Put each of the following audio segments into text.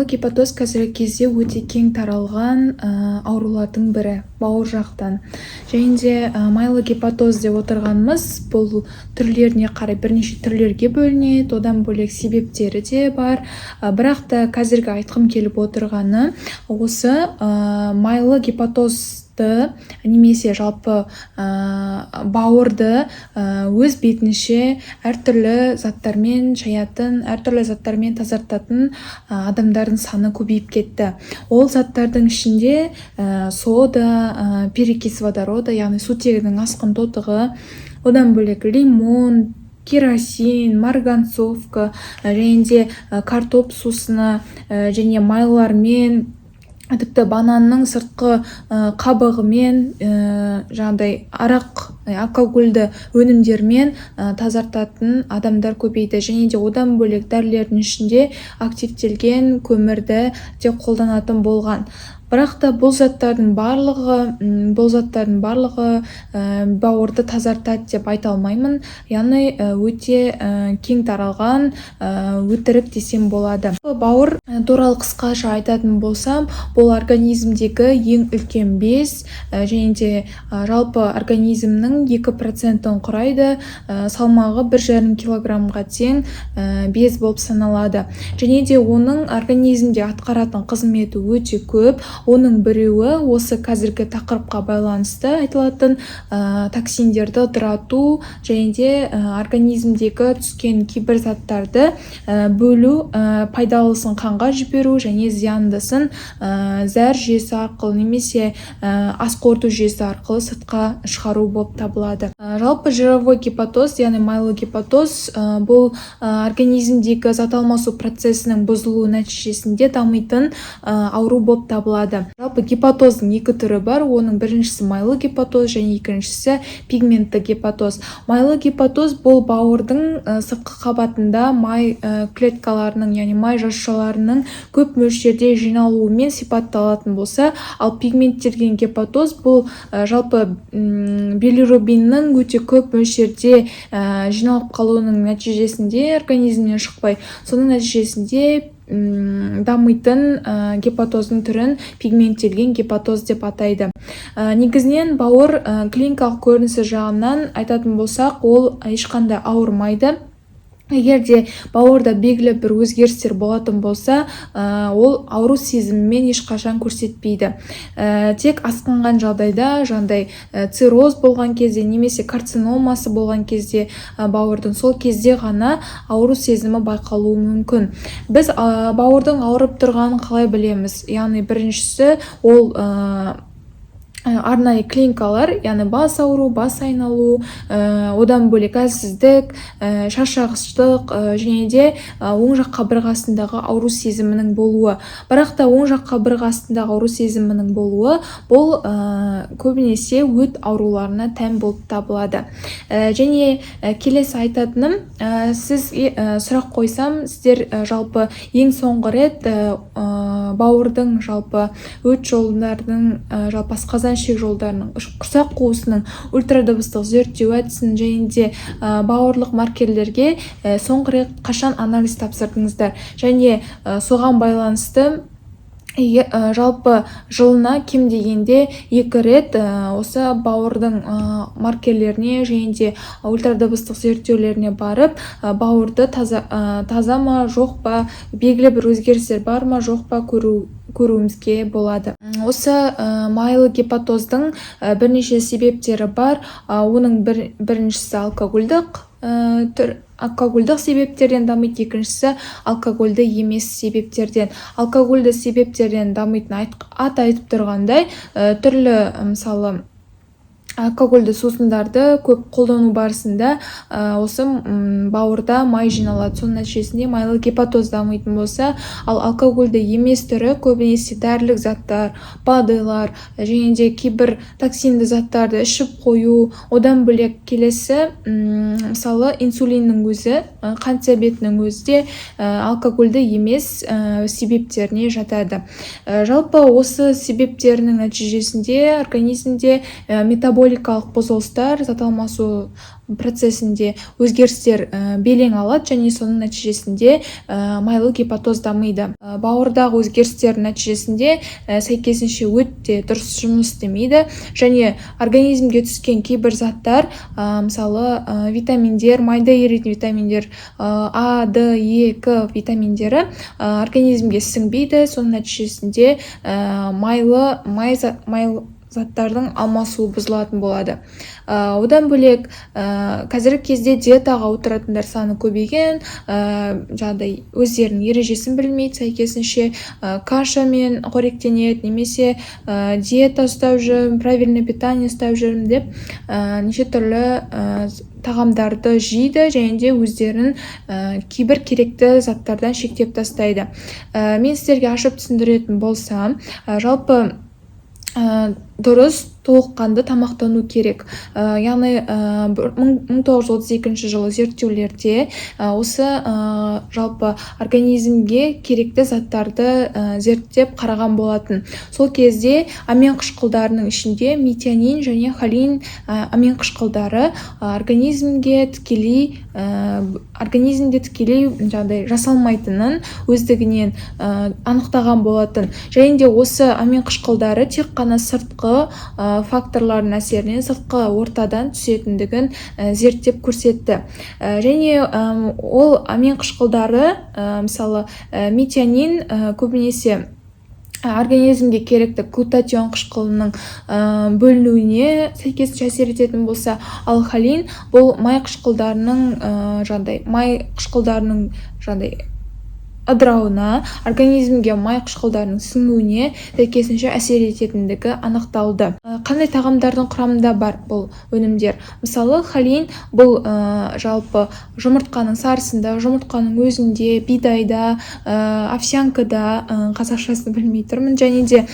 Майлы гепатоз қазіргі кезде өте кең таралған аурулардың бірі бауыр жақтан. Және де майлы гепатоз деп отырғанымыз бұл түрлеріне қарай бірнеше түрлерге бөлінеді, одан бөлек себептері де бар. Бірақ та қазіргі айтқым келіп отырғаны осы майлы гепатозды немесе жалпы бауырды өз бетінше әртүрлі заттармен шаятын, әртүрлі заттармен тазартатын адамдардың саны көбейіп кетті. Ол заттардың ішінде сода, перекись водорода, яғни сутегінің асқын тотығы, одан бөлек лимон, керосин, марганцовка, және де картоп сусыны және майлармен, тіпті бананның сыртқы қабығымен жаңағыдай арақ, алкогольді өнімдермен тазартатын адамдар көбейді. Және де одан бөлек дәрілердің ішінде активтелген көмірді де қолданатын болған. Бірақ та бұл заттардың барлығы бауырды тазартады деп айта алмаймын. Яғни өте кең таралған өтірік десем болады. Бауыр туралы қысқаша айтатын болсам, бұл организмдегі ең үлкен без, және де жалпы организмнің 2%-ын құрайды, салмағы 1,5 килограммға тең без болып саналады. Және де оның организмде атқаратын қызметі өте көп. Оның біреуі осы қазіргі тақырыпқа байланысты айтылатын токсиндерді ыдырату, және де организмдегі түскен кейбір заттарды бөлу, пайдалысын қанға жіберу және зияндысын зәр жүйесі арқылы немесе ас қорыту жүйесі арқылы сыртқа шығару болып табылады. Жалпы жировой гепатоз, яғни майлы гепатоз, бұл организмдегі зат алмасу процесінің бұзылуы нәтижесінде дамитын ауру болып табылады. Жалпы гепатоздың екі түрі бар. Оның біріншісі майлы гепатоз және екіншісі пигментті гепатоз. Майлы гепатоз бұл бауырдың сыртқы қабатында май клеткаларының, яғни май жасушаларының көп мөлшерде жиналуымен сипатталатын болса, ал пигменттелген гепатоз бұл жалпы билирубиннің өте көп мөлшерде жиналып қалуының нәтижесінде организмнен шықпай, соның нәтижесінде дамитын гепатоздың түрін пигменттелген гепатоз деп атайды. Негізінен бауыр клиникалық көрінісі жағынан айтатын болсақ, ол ешқандай ауырмайды. Егер де бауырда белгілі бір өзгерістер болатын болса, ол ауру сезімімен ешқашан көрсетпейді. Тек асқынған жағдайда, жаңағыдай цирроз болған кезде немесе карциномасы болған кезде бауырдың, сол кезде ғана ауру сезімі байқалуы мүмкін. Біз бауырдың ауырып тұрғанын қалай білеміз? Яғни біріншісі ол арнайы клиникалар, яғни бас ауру, бас айналу, одан бөлек әлсіздік, шаршағыштық және де оң жақ қабырғасындағы ауру сезімінің болуы. Бірақ та оң жақ қабырғасындағы ауру сезімінің болуы бұл көбінесе өт ауруларына тән болып табылады. Және келесі айтатыным, сіз сұрақ қойсам, сіздер жалпы ең соңғы рет бауырдың жалпы өт жолдарының, жалпы асқазан ішек жолдарының, құрсақ қуысының ультрадыбыстық зерттеу әдісін және де бауырлық маркерлерге соңғы рет қашан анализ тапсырдыңыздар? Және соған байланысты жалпы жылына кем дегенде 2 рет осы бауырдың маркерлеріне және де ультрадыбыстық зерттеулеріне барып, бауырды таза ма, жоқ па, белгілі бір өзгерістер бар ма, жоқ па көруімізге болады. Осы майлы гепатоздың бірнеше себептері бар. Оның біріншісі алкогольдік себептерден дамиды, екіншісі алкогольді емес себептерден. Алкогольді себептерден дамитын ат айтып тұрғандай, түрлі мысалы алкогольді сусындарды көп қолдану барысында осы бауырда май жиналады. Соның нәтижесінде майлы гепатоз дамитын болса, ал алкогольді емес түрі көбінесе дәрілік заттар, БАДылар және де кейбір токсинді заттарды ішіп қою, одан бөлек келесі мысалы инсулиннің өзі, қант диабетінің өзі де алкогольді емес себептеріне жатады. Жалпы осы себептерінің нәтижесінде организмде метаболикалық метаболикалық бұзылыстар зат алмасу процесінде өзгерістер белең алады, және соның нәтижесінде майлы гепатоз дамиды. Бауырдағы өзгерістердің нәтижесінде сәйкесінше өте дұрыс жұмыс істемейді, және организмге түскен кейбір заттар, мысалы витаминдер, майда еритін витаминдер, А, Д, Е, К витаминдері организмге сіңбейді. Соның нәтижесінде май заттардың алмасуы бұзылатын болады. Одан бөлек қазіргі кезде диетаға отыратындар саны көбейген, жағдай өздерінің ережесін білмейді, сәйкесінше кашамен қоректенеді, немесе диета ұстап жүрмін, правильный питание ұстап жүрмін деп неше түрлі тағамдарды жейді, және де өздерін кейбір керекті заттардан шектеп тастайды. Мен сіздерге ашып түсіндіретін болсам, жалпы дұрыс толыққанды тамақтану керек. Яғни 1932 жылы зерттеулерде осы жалпы организмге керекті заттарды зерттеп қараған болатын. Сол кезде амин қышқылдарының ішінде метионин және холин амин қышқылдары организмде тікелей жағдай жасалмайтынын өздігінен анықтаған болатын. Және де осы амин қышқылдары тек қана сыртқы факторлардың әсерінен сыртқы ортадан түсетіндігін зерттеп көрсетті. Және ол амин қышқылдары, мысалы метионин көбінесе организмге керекті глутатион қышқылының бөлінуіне сәйкес әсер ететін болса, ал холин бұл май қышқылдарының ыдырауына, организмге май қышқылдарының сіңуіне сәйкесінше әсер ететіндігі анықталды. Қандай тағамдардың құрамында бар бұл өнімдер? Мысалы, холин бұл жалпы жұмыртқаның сарысында, жұмыртқаның өзінде, бидайда, овсянкада, қазақшасын білмей тұрмын, және де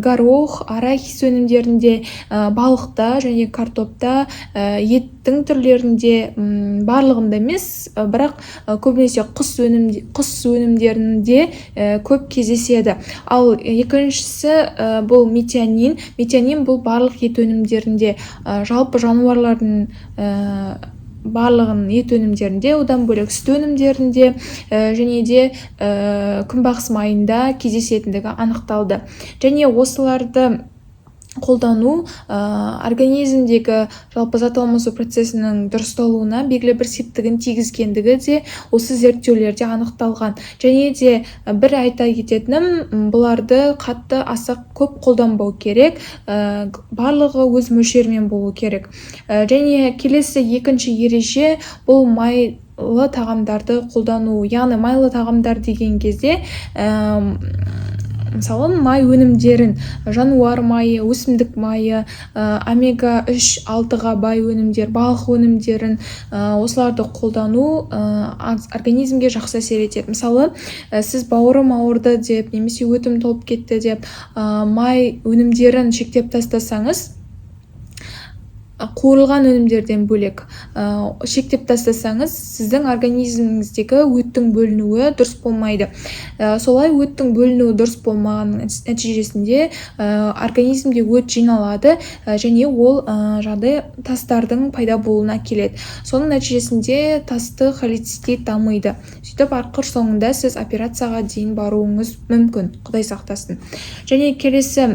горох, арахис өнімдерінде, балықта және картопта, еттің түрлерінде, барлығында емес, бірақ көбінесе құс өнімдерінде көп кездеседі. Ал екіншісі бұл метионин. Метионин бұл барлық ет өнімдерінде, жалпы жануарлардың барлығын ет өнімдерінде, одан бөлек сүт өнімдерінде және де күнбағыс майында кездесетіндігі анықталды. Және осыларды қолдану организмдегі жалпы зат алмасу процесінің дұрысталуына белгілі бір септігін тигізгендігі де осы зерттеулерде анықталған. Және де бір айта кететінім, бұларды қатты аса көп қолданбау керек, барлығы өз мөлшерімен болу керек. Және келесі екінші ереже бұл майлы тағамдарды қолдану. Яғни майлы тағамдар деген кезде мысалы май өнімдерін, жануар майы, өсімдік майы, омега-3, 6-ға бай өнімдер, балық өнімдерін, осыларды қолдану организмге жақсы әсер етеді. Мысалы, сіз бауырым ауырды деп, немесе өтім толып кетті деп май өнімдерін шектеп тастасаңыз, қуырылған өнімдерден бөлек шектеп тастасаңыз, сіздің организміңіздегі өттің бөлінуі дұрыс болмайды. Солай өттің бөлінуі дұрыс болмаған нәтижесінде организмде өт жиналады, және ол жағдай тастардың пайда болуына келеді. Соның нәтижесінде тасты холецистит дамиды. Сөйтіп арқыр соңында сіз операцияға дейін баруыңыз мүмкін, Құдай сақтасын. Және келесі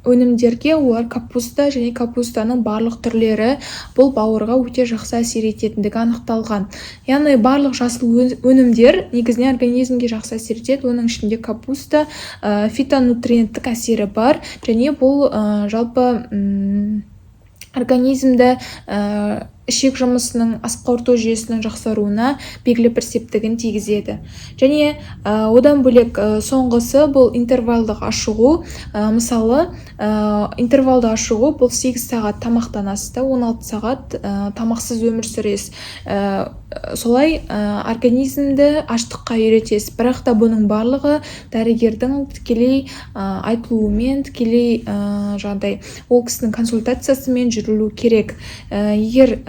өнімдерге олар капуста және капустаның барлық түрлері бұл бауырға өте жақсы әсер ететіндігі анықталған. Яғни барлық жасыл өнімдер негізінен организмге жақсы әсер етеді. Оның ішінде капуста фитонутриенттік әсері бар, және бұл жалпы организмді ішек жұмысының, ас қорыту жүйесінің жақсаруына белгілі бір септігін тигізеді. Және одан бөлек соңғысы бұл интервалдық ашығу. Мысалы, интервалды ашығу бұл 8 сағат тамақтанасыз да 16 сағат тамақсыз өмір сүресіз. Солай организмді аштыққа үйретесіз. Бірақ та бұның барлығы дәрігердің тікелей айтылуымен, тікелей жағдай ол кісінің консультациясымен жүрілу керек. Егер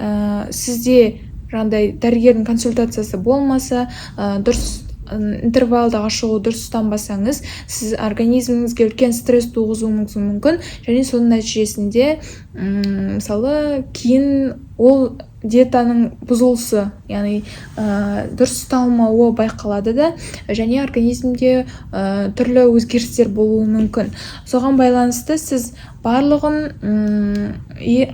сізде дәрігердің консультациясы болмаса, дұрыс интервалды ашығу дұрыс ұстанбасаңыз, сіз организміңізге үлкен стресс туғызуыңыз мүмкін, және соның нәтижесінде мысалы кейін ол диетаның бұзылысы, яғни дұрыс ұсталмауы байқалады да, және организмде түрлі өзгерістер болуы мүмкін. Соған байланысты сіз барлығын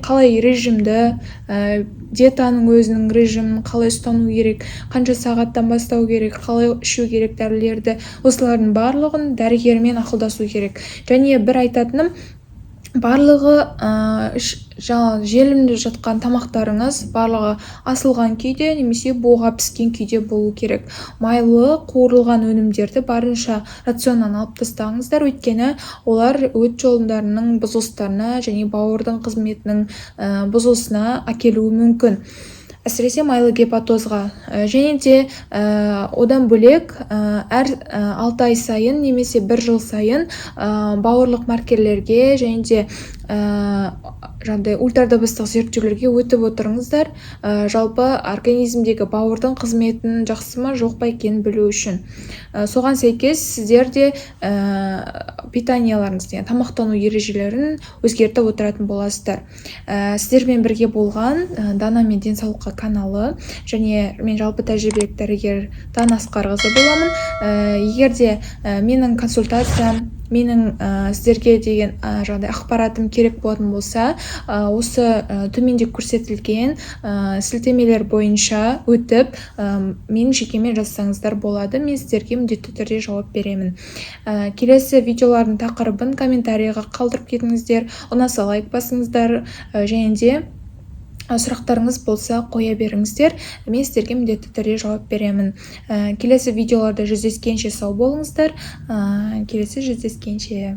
қалай режимді, диетаның өзінің режимін қалай ұстану керек, қанша сағаттан бастау керек, қалай ішу керек дәрілерді, осылардың барлығын дәрігермен ақылдасу керек. Және бір айтатыным, барлығы желімде жатқан тамақтарыңыз барлығы асылған күйде немесе буға піскен күйде болу керек. Майлы, қуырылған өнімдерді барынша рационнан алып тастаңыздар, өйткені олар өт жолдарының бұзылыстарына және бауырдың қызметінің бұзылысына әкелуі мүмкін. Әсіресе майлы гепатозға. Және де одан бөлек әр 6 ай сайын немесе 1 жыл сайын бауырлық маркерлерге және де ультрадыбыстық зерттеулерге өтіп отырыңыздар, жалпы организмдегі бауырдың қызметін жақсы ма жоқ па екенін білу үшін. Соған сәйкес сіздер де питанияларыңыз, тамақтану ережелерін өзгертіп отыратын боласыздар. Сіздермен бірге болған Дана мен денсаулыққа каналы, және мен жалпы тәжірибелік дәрігер Дана Асқарқызы боламын. Егер де менің консультациям, менің сіздерге деген ақпаратым керек болатын болса, осы төменде көрсетілген сілтемелер бойынша өтіп, мен жекемен жазсаңыздар болады. Мен сіздерге міндетті түрде жауап беремін. Келесі видеолардың тақырыбын комментарийға қалдырып кетіңіздер, ұнаса лайк басыңыздар, және де сұрақтарыңыз болса қоя беріңіздер, мен сіздерге міндетті түрде жауап беремін. Келесі видеоларда жүздескенше сау болыңыздар. Келесі жүздескенше.